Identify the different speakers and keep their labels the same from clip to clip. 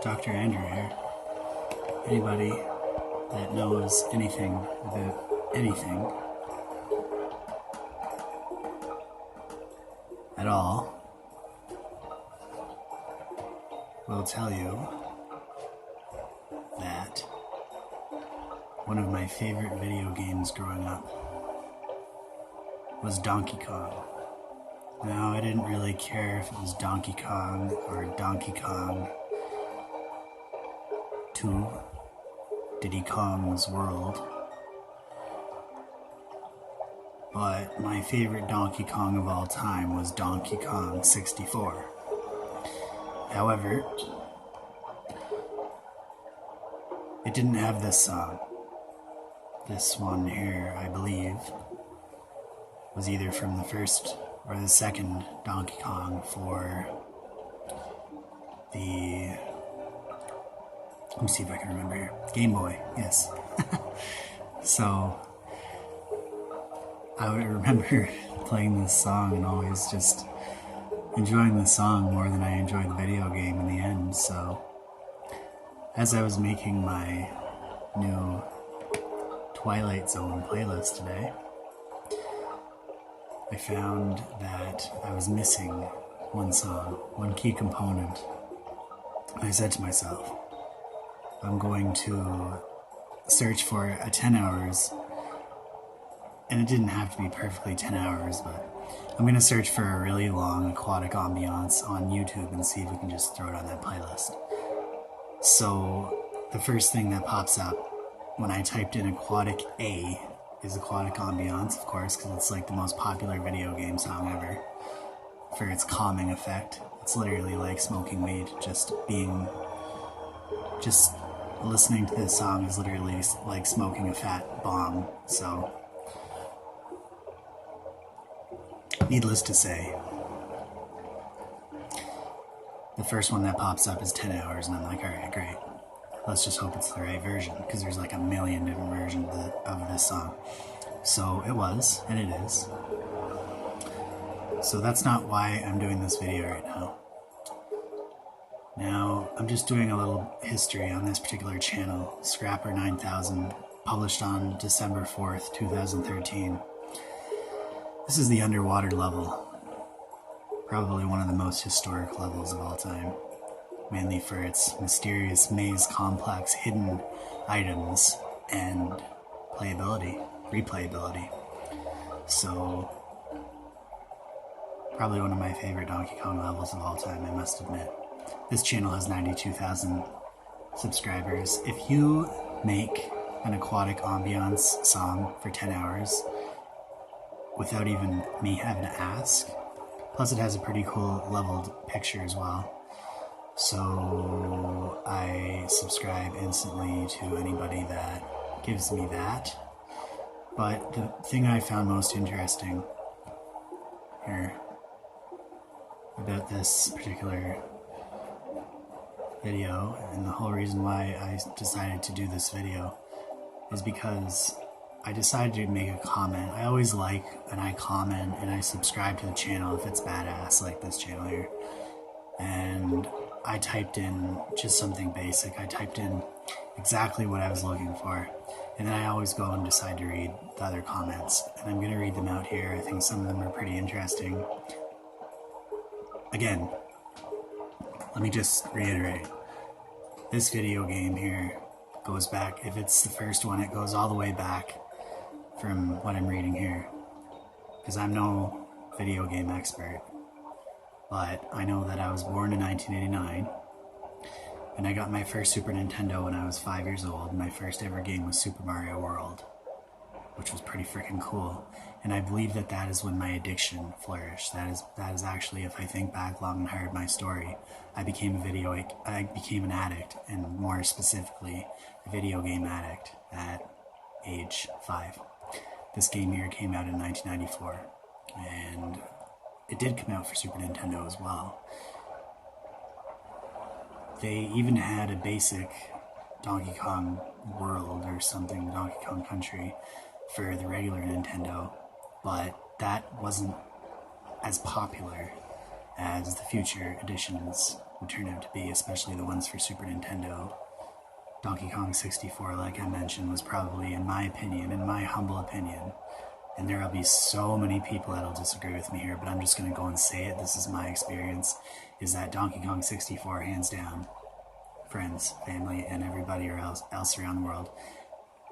Speaker 1: Dr. Andrew here. Anybody that knows anything about anything at all will tell you that one of my favorite video games growing up was Donkey Kong. Now, I didn't really care if it was Donkey Kong or Donkey Kong 2, Diddy Kong's World, but my favorite Donkey Kong of all time was Donkey Kong 64. However, it didn't have this song. This one here, I believe, was either from the first or the second Donkey Kong for the, let me see if I can remember here, Game Boy, yes. So I would remember playing this song and always just enjoying the song more than I enjoyed the video game in the end. So as I was making my new Twilight Zone playlist today, I found that I was missing one song, one key component. I said to myself, I'm going to search for a 10 hours, and it didn't have to be perfectly 10 hours, but I'm going to search for a really long Aquatic Ambiance on YouTube and see if we can just throw it on that playlist. So the first thing that pops up when I typed in Aquatic A is Aquatic Ambiance, of course, because it's like the most popular video game song ever for its calming effect. It's literally like smoking weed. Just listening to this song is literally like smoking a fat bong. So, needless to say, the first one that pops up is 10 hours, and I'm like, alright, great. Let's just hope it's the right version, because there's like a million different versions of this song. So it was, and it is. So that's not why I'm doing this video right now. Now, I'm just doing a little history on this particular channel, Scrapper 9000, published on December 4th, 2013. This is the underwater level. Probably one of the most historic levels of all time. Mainly for its mysterious maze complex, hidden items, and replayability. So, probably one of my favorite Donkey Kong levels of all time, I must admit. This channel has 92,000 subscribers. If you make an Aquatic Ambiance song for 10 hours without even me having to ask, plus it has a pretty cool leveled picture as well, so I subscribe instantly to anybody that gives me that. But the thing I found most interesting here about this particular video, and the whole reason why I decided to do this video, is because I decided to make a comment. I always like and I comment and I subscribe to the channel if it's badass, like this channel here. And I typed in just something basic. I typed in exactly what I was looking for, and then I always go and decide to read the other comments, and I'm going to read them out here. I think some of them are pretty interesting. Again, let me just reiterate, this video game here goes back, if it's the first one, it goes all the way back from what I'm reading here, because I'm no video game expert. But I know that I was born in 1989, and I got my first Super Nintendo when I was 5 years old. My first ever game was Super Mario World, which was pretty freaking cool. And I believe that that is when my addiction flourished. That is actually, if I think back long and hard my story, I became an addict, and more specifically, a video game addict at age 5. This game here came out in 1994, and it did come out for Super Nintendo as well. They even had a basic Donkey Kong World or something, Donkey Kong Country, for the regular Nintendo, but that wasn't as popular as the future editions would turn out to be, especially the ones for Super Nintendo. Donkey Kong 64, like I mentioned, was probably, in my opinion, in my humble opinion, and there will be so many people that'll disagree with me here, but I'm just going to go and say it, this is my experience, is that Donkey Kong 64, hands down, friends, family, and everybody else around the world,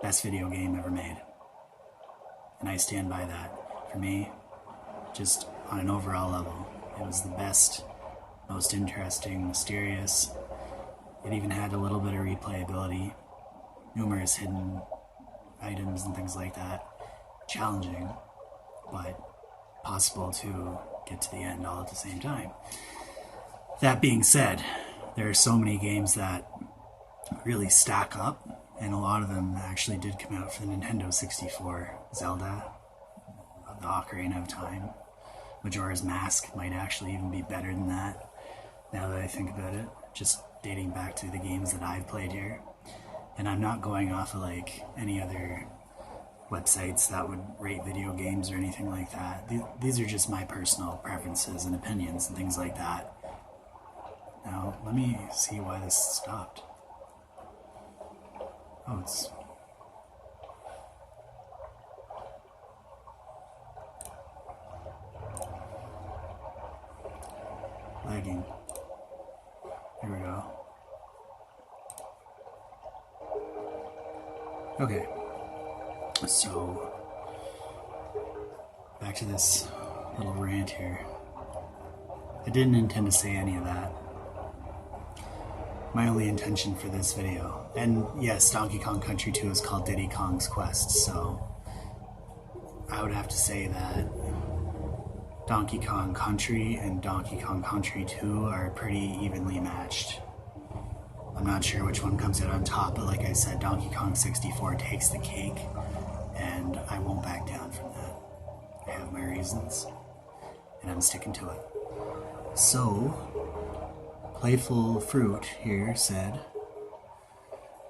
Speaker 1: best video game ever made. And I stand by that. For me, just on an overall level, it was the best, most interesting, mysterious. It even had a little bit of replayability, numerous hidden items and things like that. Challenging, but possible to get to the end all at the same time. That being said, there are so many games that really stack up, and a lot of them actually did come out for the Nintendo 64. Zelda, the Ocarina of Time, Majora's Mask might actually even be better than that, now that I think about it, just dating back to the games that I've played here. And I'm not going off of like any other websites that would rate video games or anything like that. These are just my personal preferences and opinions and things like that. Now, let me see why this stopped. Oh, it's... lagging. Here we go. Okay. So, back to this little rant here. I didn't intend to say any of that. My only intention for this video, and yes, Donkey Kong Country 2 is called Diddy Kong's Quest, so I would have to say that Donkey Kong Country and Donkey Kong Country 2 are pretty evenly matched. I'm not sure which one comes out on top, but like I said, Donkey Kong 64 takes the cake, and I won't back down from that. I have my reasons, and I'm sticking to it. So, Playful Fruit here said,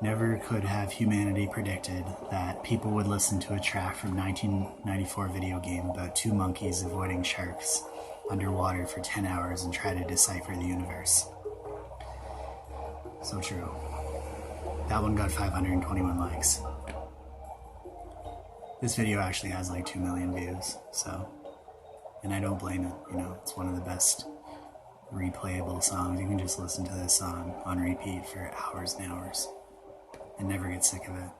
Speaker 1: never could have humanity predicted that people would listen to a track from 1994 video game about two monkeys avoiding sharks underwater for 10 hours and try to decipher the universe. So true. That one got 521 likes. This video actually has like 2 million views, so, and I don't blame it, you know, it's one of the best replayable songs. You can just listen to this song on repeat for hours and hours and never get sick of it.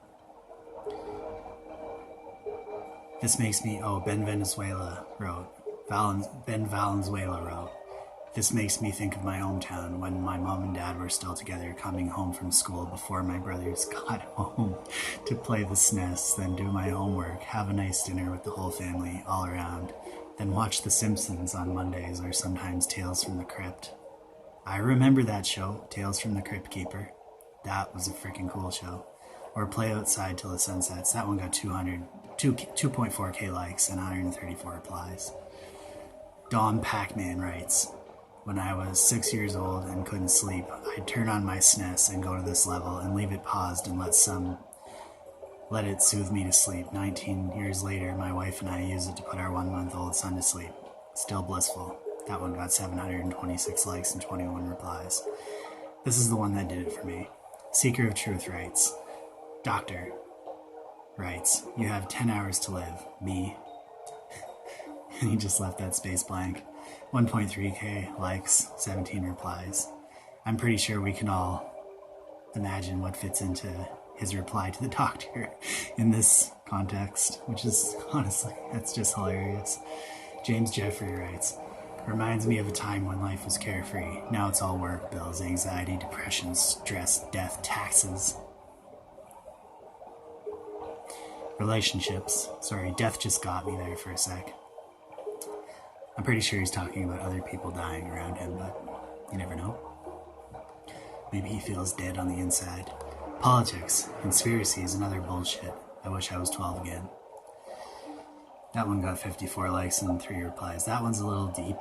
Speaker 1: This makes me, Ben Valenzuela wrote, this makes me think of my hometown when my mom and dad were still together coming home from school before my brothers got home to play the SNES, then do my homework, have a nice dinner with the whole family all around, then watch The Simpsons on Mondays or sometimes Tales from the Crypt. I remember that show, Tales from the Crypt Keeper. That was a freaking cool show. Or Play Outside Till the Sun Sets. That one got 2.4k likes and 134 replies. Dom Pac-Man writes, when I was 6 years old and couldn't sleep, I'd turn on my SNES and go to this level and leave it paused and let it soothe me to sleep. 19 years later, my wife and I use it to put our 1-month-old son to sleep. Still blissful. That one got 726 likes and 21 replies. This is the one that did it for me. Seeker of Truth writes, Doctor writes, you have 10 hours to live. Me. And he just left that space blank. 1.3k likes, 17 replies. I'm pretty sure we can all imagine what fits into his reply to the doctor in this context, which is, honestly, that's just hilarious. James Jeffrey writes, reminds me of a time when life was carefree. Now it's all work, bills, anxiety, depression, stress, death, taxes. Relationships. Sorry, death just got me there for a sec. I'm pretty sure he's talking about other people dying around him, but you never know. Maybe he feels dead on the inside. Politics, conspiracies, and other bullshit. I wish I was 12 again. That one got 54 likes and 3 replies. That one's a little deep.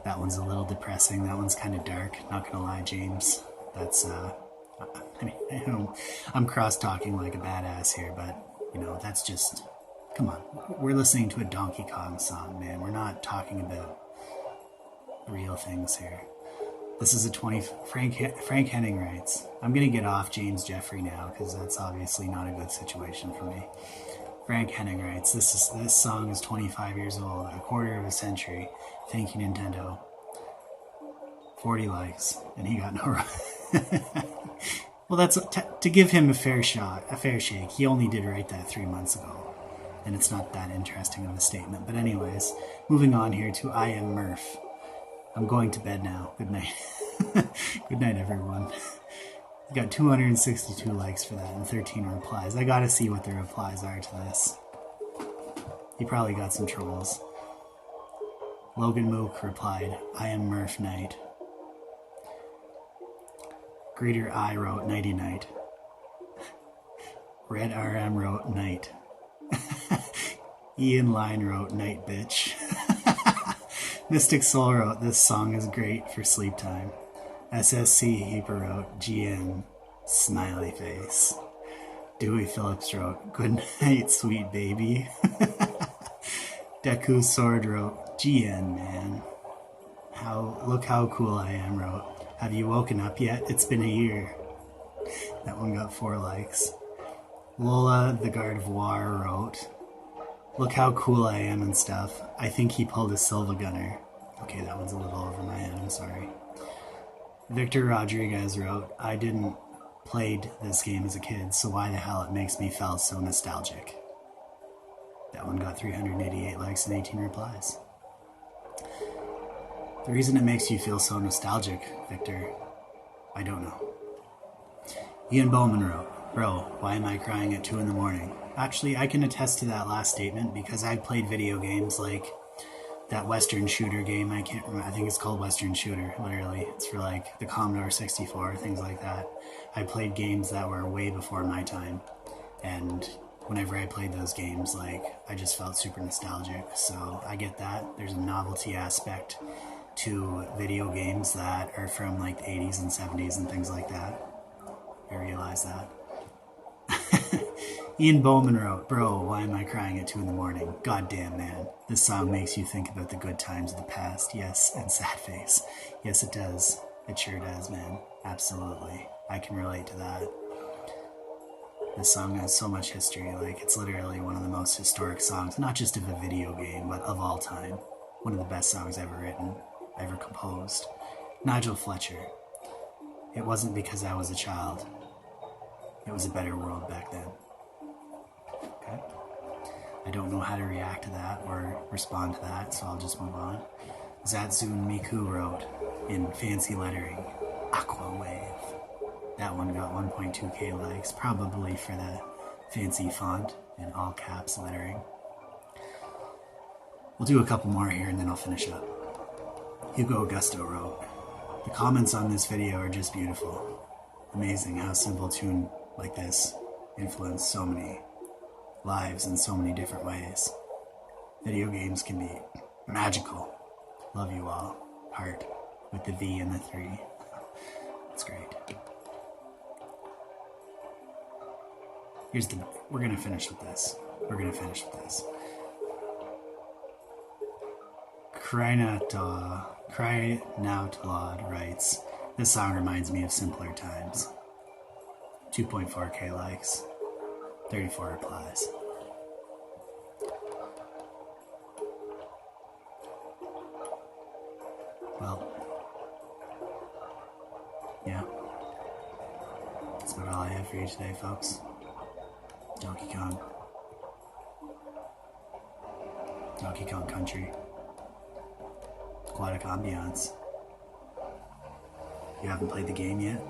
Speaker 1: That one's a little depressing. That one's kind of dark. Not gonna lie, James. That's, I'm cross-talking like a badass here, but, you know, that's just... Come on, we're listening to a Donkey Kong song, man. We're not talking about real things here. This is a 20. Frank Henning writes, I'm going to get off James Jeffrey now because that's obviously not a good situation for me. Frank Henning writes, this song is 25 years old, a quarter of a century. Thank you, Nintendo. 40 likes, and he got no. Well, that's to give him a fair shake. He only did write that 3 months ago, and it's not that interesting of a statement. But anyways, moving on here to I Am Murph. I'm going to bed now. Good night. Good night, everyone. We got 262 likes for that and 13 replies. I gotta see what the replies are to this. He probably got some trolls. Logan Mook replied, I am Murph Knight. Greeter I wrote Nighty Night. Red RM wrote Night. Ian Line wrote Night Bitch. Mystic Soul wrote, this song is great for sleep time. SSC Heaper wrote, GN, smiley face. Dewey Phillips wrote, good night, sweet baby. Deku Sword wrote, GN, man. Look how cool I am, wrote, have you woken up yet? It's been a year. That one got 4 likes. Lola, the Gardevoir, wrote, look how cool I am and stuff. I think he pulled a Silva Gunner. Okay, that one's a little over my head, I'm sorry. Victor Rodriguez wrote, I didn't play this game as a kid, so why the hell it makes me feel so nostalgic. That one got 388 likes and 18 replies. The reason it makes you feel so nostalgic, Victor, I don't know. Ian Bowman wrote, bro, why am I crying at 2 in the morning? Actually, I can attest to that last statement because I've played video games like that Western Shooter game. I can't remember. I think it's called Western Shooter, literally. It's for like the Commodore 64, things like that. I played games that were way before my time. And whenever I played those games, like, I just felt super nostalgic. So I get that. There's a novelty aspect to video games that are from like the 80s and 70s and things like that. I realize that. Ian Bowman wrote, bro, why am I crying at 2 in the morning? Goddamn, man. This song makes you think about the good times of the past. Yes, and sad face. Yes, it does. It sure does, man. Absolutely. I can relate to that. This song has so much history. Like, it's literally one of the most historic songs, not just of a video game, but of all time. One of the best songs ever written, ever composed. Nigel Fletcher. It wasn't because I was a child. It was a better world back then. Okay. I don't know how to react to that or respond to that, so I'll just move on. Zatsune Miku wrote in fancy lettering, Aqua Wave. That one got 1.2k likes, probably for the fancy font in all caps lettering. We'll do a couple more here and then I'll finish up. Hugo Augusto wrote, the comments on this video are just beautiful. Amazing how a simple tune like this influenced so many lives in so many different ways. Video games can be magical. Love you all. Heart with the V and the 3. That's great. We're gonna finish with this. Cryoutalod writes, this song reminds me of simpler times. 2.4k likes, 34 replies. Well, yeah. That's about all I have for you today, folks. Donkey Kong Country. Aquatic Ambiance. You haven't played the game yet?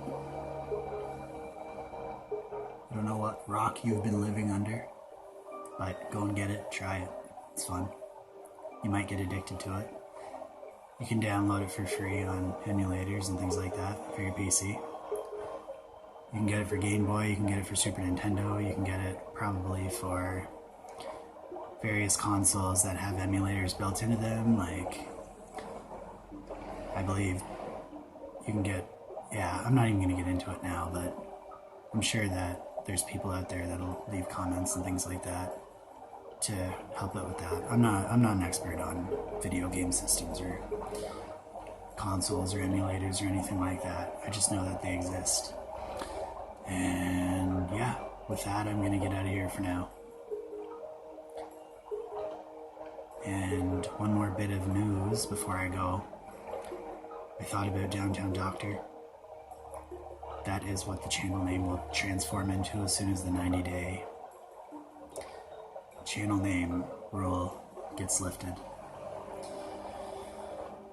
Speaker 1: I don't know what rock you've been living under, but go and get it, try it. It's fun. You might get addicted to it. You can download it for free on emulators and things like that for your PC. You can get it for Game Boy, you can get it for Super Nintendo, you can get it probably for various consoles that have emulators built into them, like, I believe you can get, yeah, I'm not even going to get into it now, but I'm sure that there's people out there that'll leave comments and things like that to help out with that. I'm not an expert on video game systems or consoles or emulators or anything like that. I just know that they exist. And yeah, with that, I'm gonna get out of here for now. And one more bit of news before I go. I thought about Downtown Doctor. That is what the channel name will transform into as soon as the 90-day channel name rule gets lifted.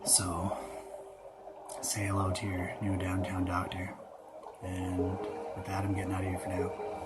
Speaker 1: So, say hello to your new Downtown Doctor. And with that, I'm getting out of here for now.